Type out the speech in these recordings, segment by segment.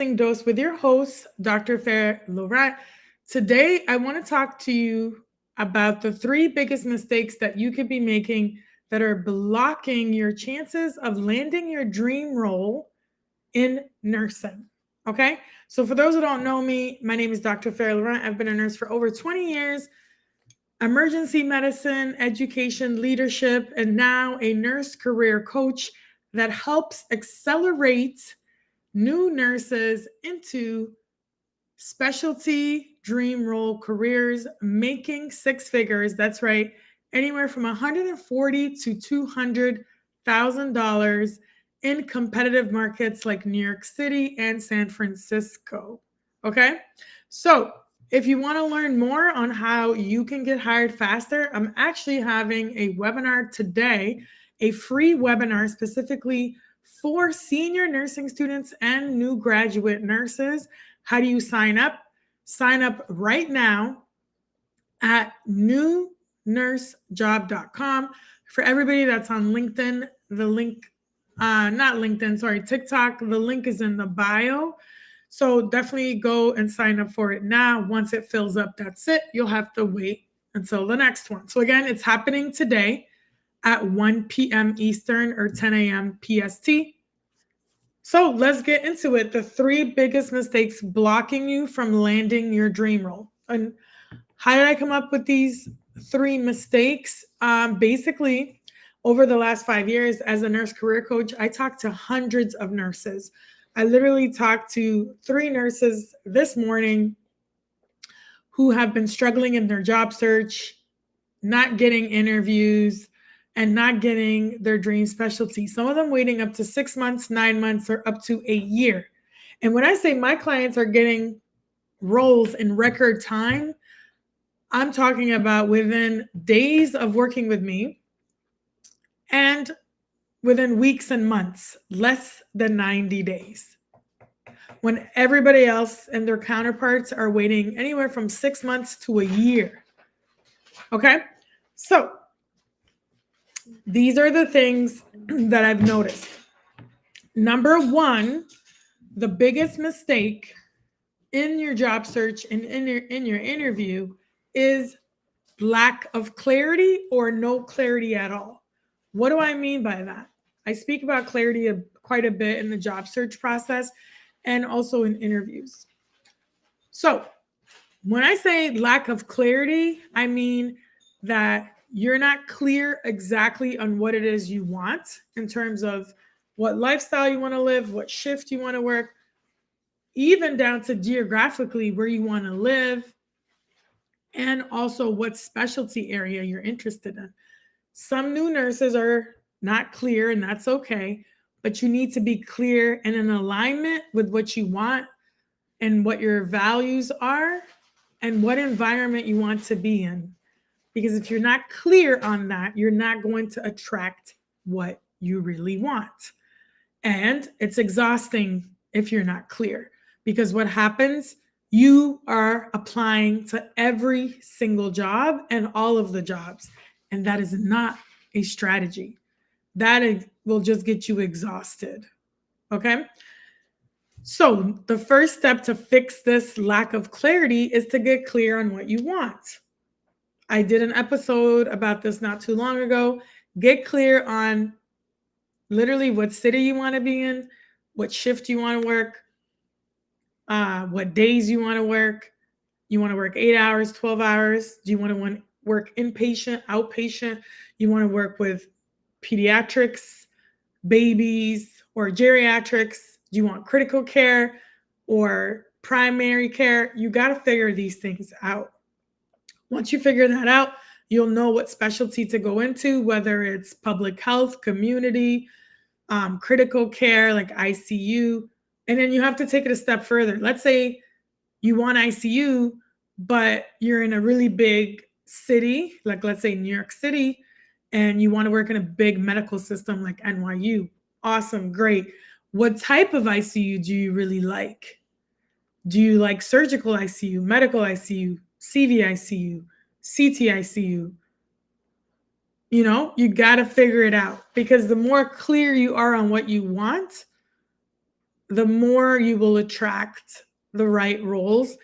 Dose with your host, Dr. Fair Laurent. Today, I want to talk to you about the three biggest mistakes that you could be making that are blocking your chances of landing your dream role in nursing. Okay, so for those who don't know me, my name is Dr. Fair Laurent. I've been a nurse for over 20 years, emergency medicine, education, leadership, and now a nurse career coach that helps accelerate new nurses into specialty dream role careers, making six figures. That's right, anywhere from 140 to $200,000 in competitive markets like New York City and San Francisco. Okay, so if you want to learn more on how you can get hired faster, I'm actually having a webinar today, a free webinar specifically for senior nursing students and new graduate nurses. How do you sign up? Sign up right now at newnursejob.com. For everybody that's on LinkedIn, the link, not LinkedIn, sorry, TikTok, the link is in the bio. So definitely go and sign up for it now. Once it fills up, that's it. You'll have to wait until the next one. So again, it's happening today at 1 p.m. Eastern or 10 a.m. PST. So let's get into it. The three biggest mistakes blocking you from landing your dream role. And how did I come up with these three mistakes? Basically, over the last 5 years as a nurse career coach, I talked to hundreds of nurses. I literally talked to three nurses this morning who have been struggling in their job search, not getting interviews, and not getting their dream specialty. Some of them waiting up to 6 months, 9 months, or up to a year. And when I say my clients are getting roles in record time, I'm talking about within days of working with me and within weeks and months, less than 90 days. When everybody else and their counterparts are waiting anywhere from 6 months to a year. Okay? So these are the things that I've noticed. Number one, the biggest mistake in your job search and in your interview is lack of clarity or no clarity at all. What do I mean by that? I speak about clarity quite a bit in the job search process and also in interviews. So, when I say lack of clarity, I mean that you're not clear exactly on what it is you want in terms of what lifestyle you want to live, what shift you want to work, even down to geographically where you want to live, and also what specialty area you're interested in. Some new nurses are not clear, and that's okay, but you need to be clear and in alignment with what you want and what your values are and what environment you want to be in. Because if you're not clear on that, you're not going to attract what you really want. And it's exhausting if you're not clear. Because what happens, you are applying to every single job and all of the jobs. And that is not a strategy. That will just get you exhausted. Okay? So, the first step to fix this lack of clarity is to get clear on what you want. I did an episode about this not too long ago. Get clear on literally what city you want to be in, what shift you want to work, what days you want to work. You want to work 8 hours, 12 hours? Do you want to work inpatient, outpatient? You want to work with pediatrics, babies, or geriatrics? Do you want critical care or primary care? You got to figure these things out. Once you figure that out, you'll know what specialty to go into, whether it's public health, community, critical care like ICU. And then you have to take it a step further. Let's say you want ICU, but you're in a really big city, like let's say New York City, and you want to work in a big medical system like NYU. Awesome, great. What type of ICU do you really like? Do you like surgical ICU, medical ICU, CV ICU, CT ICU? You got to figure it out, because the more clear you are on what you want, the more you will attract the right roles.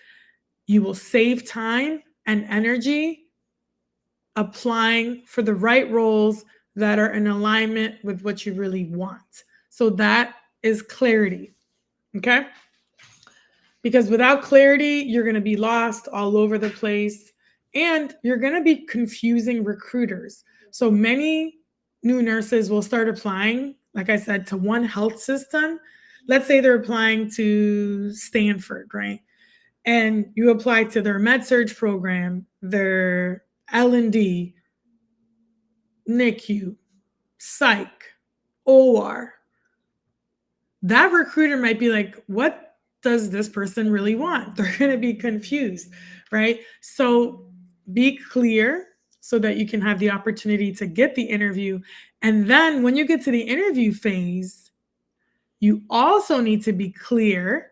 You will save time and energy applying for the right roles that are in alignment with what you really want. So that is clarity. Okay? Because without clarity, you're going to be lost all over the place and you're going to be confusing recruiters. So many new nurses will start applying, like I said, to one health system. Let's say they're applying to Stanford, right? And you apply to their med-surg program, their L&D, NICU, psych, OR. That recruiter might be like, what does this person really want? They're going to be confused, right? So be clear so that you can have the opportunity to get the interview. And then when you get to the interview phase, you also need to be clear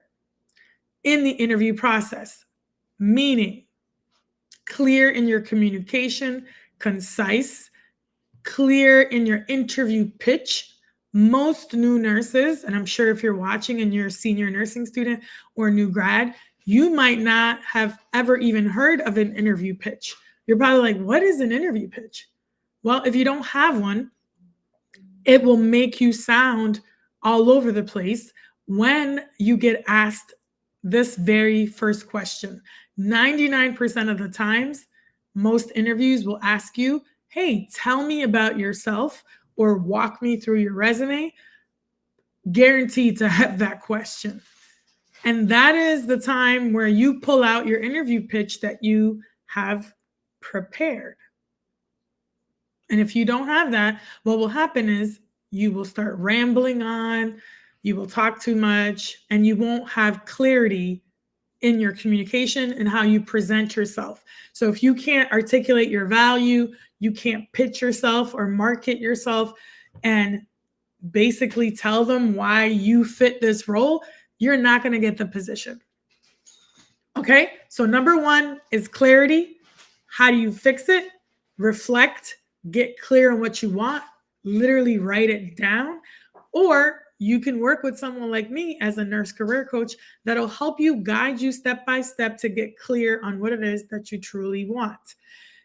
in the interview process, meaning clear in your communication, concise, clear in your interview pitch. Most new nurses, and I'm sure if you're watching and you're a senior nursing student or new grad, you might not have ever even heard of an interview pitch. You're probably like, what is an interview pitch? Well, if you don't have one, it will make you sound all over the place when you get asked this very first question. 99% of the times, most interviews will ask you, hey, tell me about yourself or walk me through your resume. Guaranteed to have that question. And that is the time where you pull out your interview pitch that you have prepared. And if you don't have that, what will happen is you will start rambling on, you will talk too much, and you won't have clarity in your communication and how you present yourself. So if you can't articulate your value, you can't pitch yourself or market yourself and basically tell them why you fit this role, you're not going to get the position. Okay, so number one is clarity. How do you fix it? Reflect, get clear on what you want, literally write it down, or you can work with someone like me as a nurse career coach that'll help you guide you step by step to get clear on what it is that you truly want.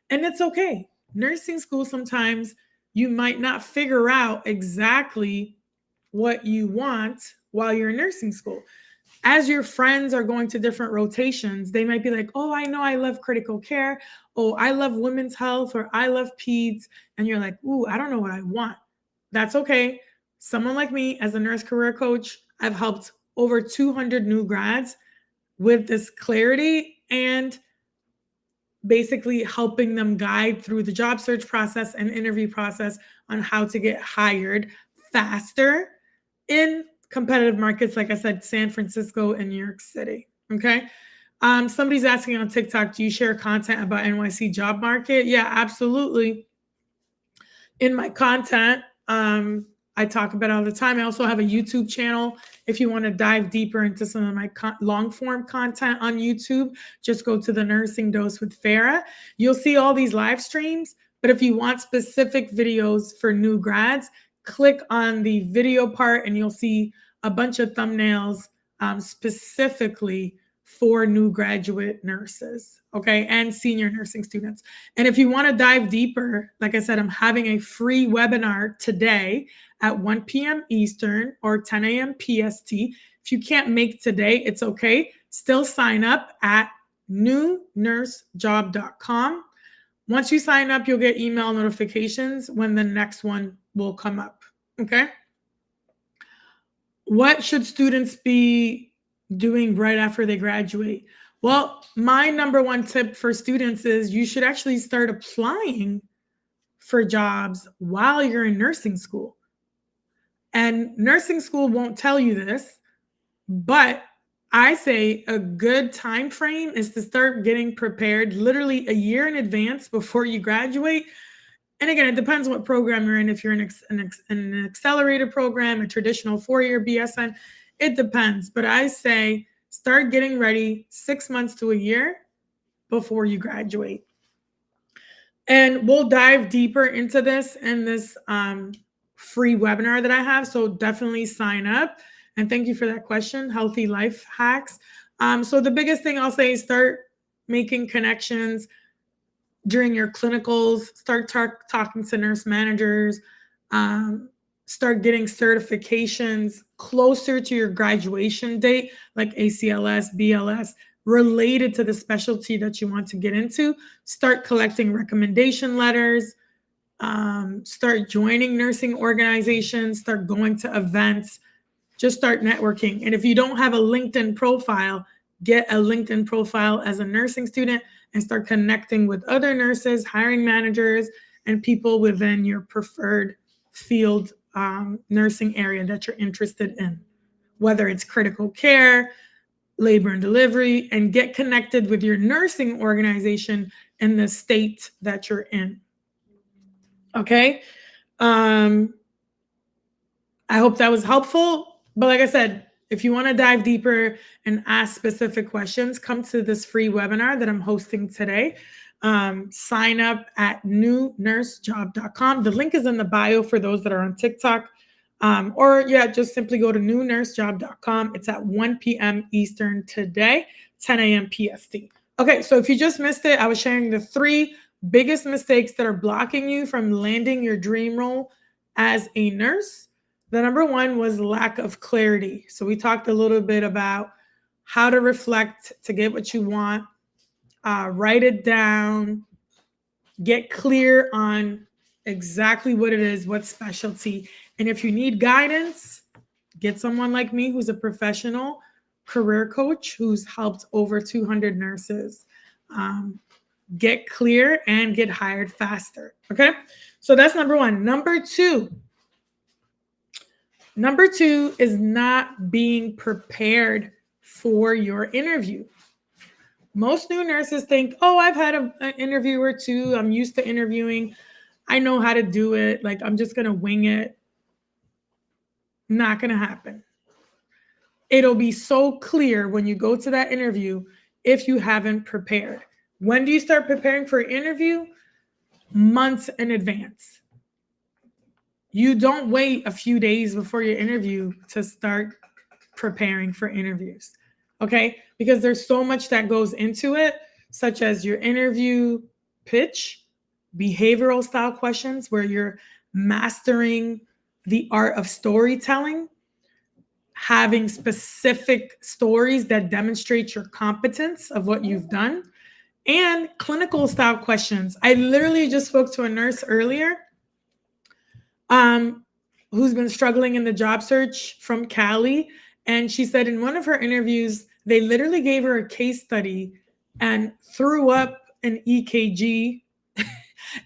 And it's okay. Nursing school, sometimes you might not figure out exactly what you want while you're in nursing school. As your friends are going to different rotations, they might be like, oh, I know I love critical care. Oh, I love women's health, or I love peds. And you're like, ooh, I don't know what I want. That's okay. Someone like me as a nurse career coach, I've helped over 200 new grads with this clarity and basically helping them guide through the job search process and interview process on how to get hired faster in competitive markets, like I said, San Francisco and New York City. Okay. Somebody's asking on TikTok, do you share content about NYC job market? Yeah, absolutely. In my content, I talk about it all the time. I also have a YouTube channel. If you want to dive deeper into some of my long form content on YouTube, just go to the Nursing Dose with Farah. You'll see all these live streams, but if you want specific videos for new grads, click on the video part and you'll see a bunch of thumbnails specifically for new graduate nurses, okay, and senior nursing students. And if you want to dive deeper, like I said, I'm having a free webinar today at 1 p.m. Eastern or 10 a.m. PST. If you can't make today, it's okay. Still sign up at newnursejob.com. Once you sign up, you'll get email notifications when the next one will come up, okay? What should students be doing right after they graduate? Well, my number one tip for students is you should actually start applying for jobs while you're in nursing school. And nursing school won't tell you this, but I say a good time frame is to start getting prepared literally a year in advance before you graduate. And again, it depends on what program you're in. If you're in an accelerated program, a traditional 4-year BSN, it depends. But I say start getting ready 6 months to a year before you graduate. And we'll dive deeper into this in this free webinar that I have. So definitely sign up And thank you for that question, healthy life hacks. So the biggest thing I'll say is start making connections during your clinicals, start talking to nurse managers, start getting certifications closer to your graduation date, like ACLS, BLS, related to the specialty that you want to get into. Start collecting recommendation letters, start joining nursing organizations, start going to events, just start networking. And if you don't have a LinkedIn profile, get a LinkedIn profile as a nursing student and start connecting with other nurses, hiring managers, and people within your preferred field nursing area that you're interested in, whether it's critical care, labor and delivery, and get connected with your nursing organization in the state that you're in. Okay. I hope that was helpful. But like I said, if you want to dive deeper and ask specific questions, come to this free webinar that I'm hosting today. Sign up at newnursejob.com. The link is in the bio for those that are on TikTok. Just simply go to newnursejob.com. It's at 1 p.m. Eastern today, 10 a.m. PST. Okay, so if you just missed it, I was sharing the 3 biggest mistakes that are blocking you from landing your dream role as a nurse. The number 1 was lack of clarity. So we talked a little bit about how to reflect to get what you want, write it down, get clear on exactly what it is, what specialty. And if you need guidance, get someone like me who's a professional career coach who's helped over 200 nurses get clear and get hired faster. Okay, so that's number 1. Number two is not being prepared for your interview. Most new nurses think, oh, I've had an interview or 2. I'm used to interviewing. I know how to do it. Like, I'm just going to wing it. Not going to happen. It'll be so clear when you go to that interview if you haven't prepared. When do you start preparing for an interview? Months in advance. You don't wait a few days before your interview to start preparing for interviews, okay? Because there's so much that goes into it, such as your interview pitch, behavioral style questions where you're mastering the art of storytelling, having specific stories that demonstrate your competence of what you've done, and clinical style questions. I literally just spoke to a nurse earlier who's been struggling in the job search from Cali. And she said in one of her interviews, they literally gave her a case study and threw up an EKG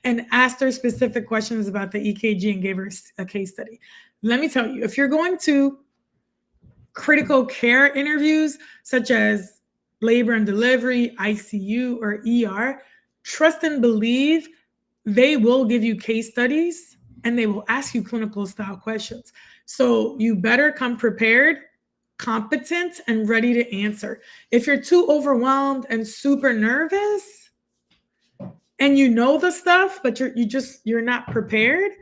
and asked her specific questions about the EKG and gave her a case study. Let me tell you, if you're going to critical care interviews, such as labor and delivery, ICU, or ER, trust and believe they will give you case studies and they will ask you clinical style questions. So you better come prepared, competent, and ready to answer. If you're too overwhelmed and super nervous and you know the stuff, but you're not prepared,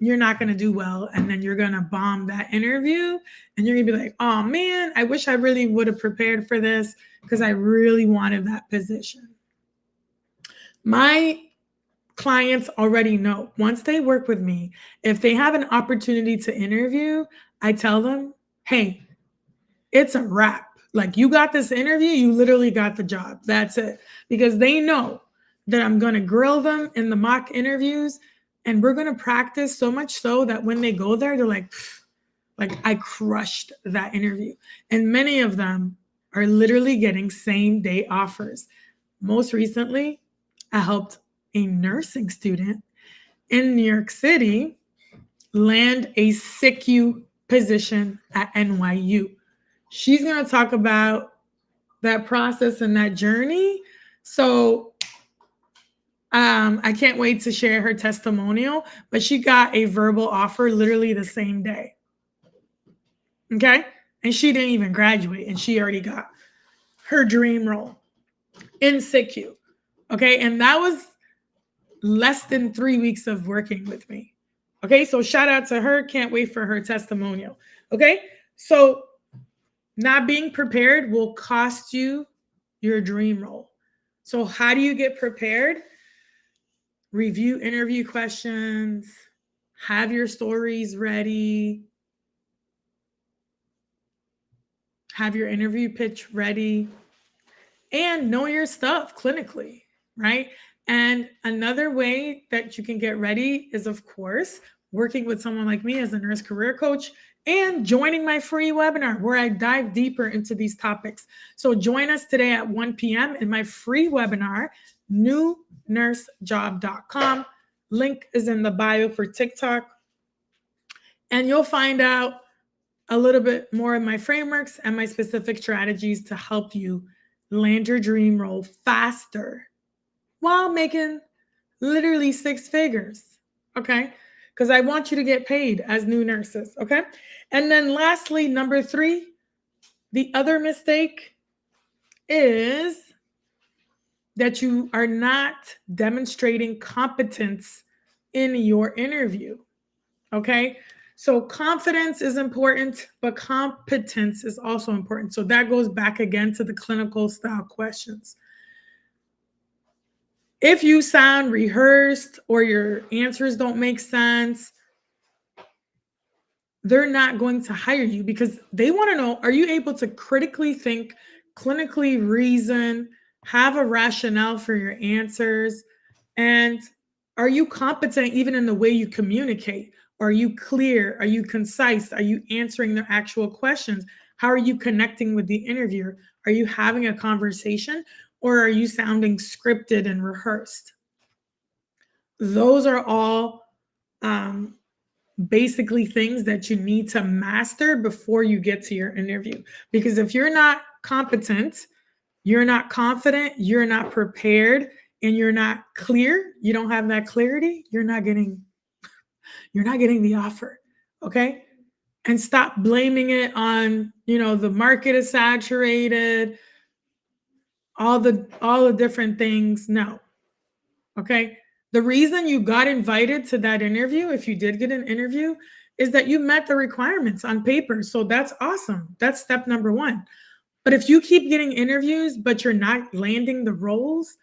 you're not going to do well. And then you're going to bomb that interview and you're going to be like, oh man, I wish I really would have prepared for this because I really wanted that position. My clients already know once they work with me, if they have an opportunity to interview, I tell them, hey, it's a wrap. Like, you got this interview, you literally got the job. That's it. Because they know that I'm going to grill them in the mock interviews and we're going to practice so much so that when they go there, they're like I crushed that interview. And many of them are literally getting same day offers. Most recently, I helped a nursing student in New York City land a SICU position at NYU. She's going to talk about that process and that journey. So I can't wait to share her testimonial, but she got a verbal offer literally the same day. Okay? And she didn't even graduate and she already got her dream role in SICU. Okay? And that was less than 3 weeks of working with me. Okay? So shout out to her. Can't wait for her testimonial. Okay? So not being prepared will cost you your dream role. So how do you get prepared? Review interview questions, have your stories ready, have your interview pitch ready, and know your stuff clinically, right? And another way that you can get ready is, of course, working with someone like me as a nurse career coach and joining my free webinar where I dive deeper into these topics. So join us today at 1 p.m. in my free webinar, newnursejob.com. Link is in the bio for TikTok. And you'll find out a little bit more of my frameworks and my specific strategies to help you land your dream role faster while making literally six figures. Okay. Because I want you to get paid as new nurses. Okay. And then lastly, number 3, the other mistake is that you are not demonstrating competence in your interview. Okay. So confidence is important, but competence is also important. So that goes back again to the clinical style questions. If you sound rehearsed or your answers don't make sense, they're not going to hire you because they want to know, are you able to critically think, clinically reason, have a rationale for your answers, and are you competent even in the way you communicate? Are you clear? Are you concise? Are you answering their actual questions? How are you connecting with the interviewer? Are you having a conversation or are you sounding scripted and rehearsed? Those are all basically things that you need to master before you get to your interview. Because if you're not competent, you're not confident, you're not prepared, and you're not clear, you don't have that clarity, you're not getting the offer. Okay? And stop blaming it on, the market is saturated, all the different things. No. Okay? The reason you got invited to that interview, if you did get an interview, is that you met the requirements on paper. So that's awesome. That's step number 1. But if you keep getting interviews, but you're not landing the roles,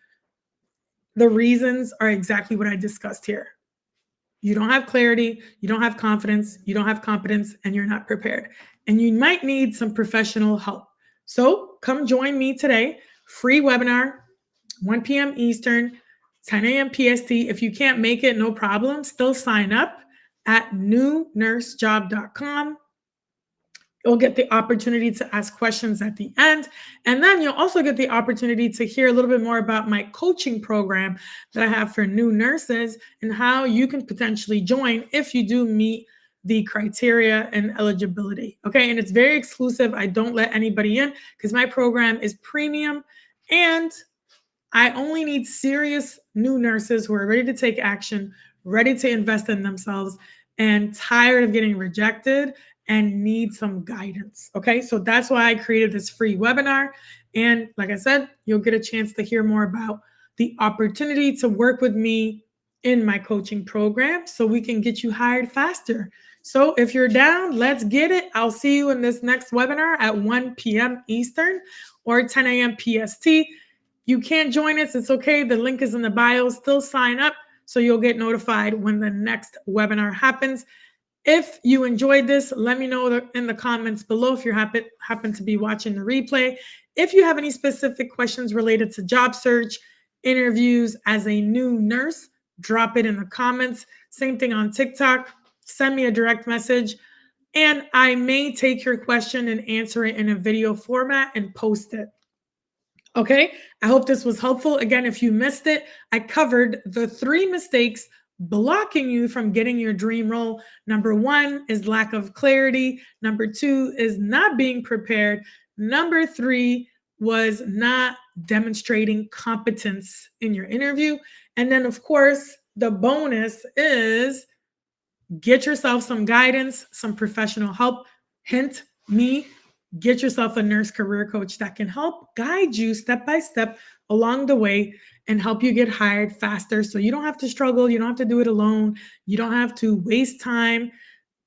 the reasons are exactly what I discussed here. You don't have clarity, you don't have confidence, you don't have competence, and you're not prepared. And you might need some professional help. So come join me today, free webinar, 1 p.m. Eastern, 10 a.m. PST. If you can't make it, no problem. Still sign up at newnursejob.com. You'll get the opportunity to ask questions at the end. And then you'll also get the opportunity to hear a little bit more about my coaching program that I have for new nurses and how you can potentially join if you do meet the criteria and eligibility. Okay. And it's very exclusive. I don't let anybody in because my program is premium and I only need serious new nurses who are ready to take action, ready to invest in themselves, and tired of getting rejected and need some guidance. Okay, so that's why I created this free webinar. And like I said, you'll get a chance to hear more about the opportunity to work with me in my coaching program so we can get you hired faster. So if you're down, let's get it. I'll see you in this next webinar at 1 p.m. Eastern or 10 a.m. PST. You can't join us. It's okay. The link is in the bio. Still sign up so you'll get notified when the next webinar happens. If you enjoyed this, let me know in the comments below if you happen to be watching the replay. If you have any specific questions related to job search, interviews as a new nurse, drop it in the comments. Same thing on TikTok. Send me a direct message, and I may take your question and answer it in a video format and post it. Okay, I hope this was helpful. Again, if you missed it, I covered the 3 mistakes blocking you from getting your dream role. Number 1 is lack of clarity. Number 2 is not being prepared. Number 3 was not demonstrating competence in your interview. And then, of course, the bonus is get yourself some guidance, some professional help. Hint, me. Get yourself a nurse career coach that can help guide you step by step along the way and help you get hired faster so you don't have to struggle. You don't have to do it alone. You don't have to waste time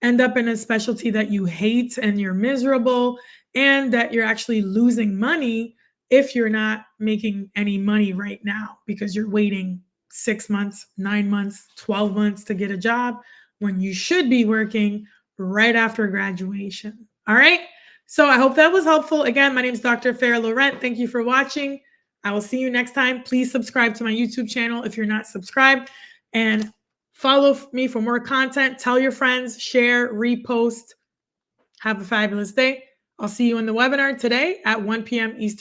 end up in a specialty that you hate and you're miserable, and that you're actually losing money if you're not making any money right now because you're waiting 6 months, 9 months, 12 months to get a job when you should be working right after graduation. All right. So I hope that was helpful. Again, my name is Dr. Farah Laurent. Thank you for watching. I will see you next time. Please subscribe to my YouTube channel if you're not subscribed, and follow me for more content. Tell your friends, share, repost. Have a fabulous day. I'll see you in the webinar today at 1 p.m. Eastern.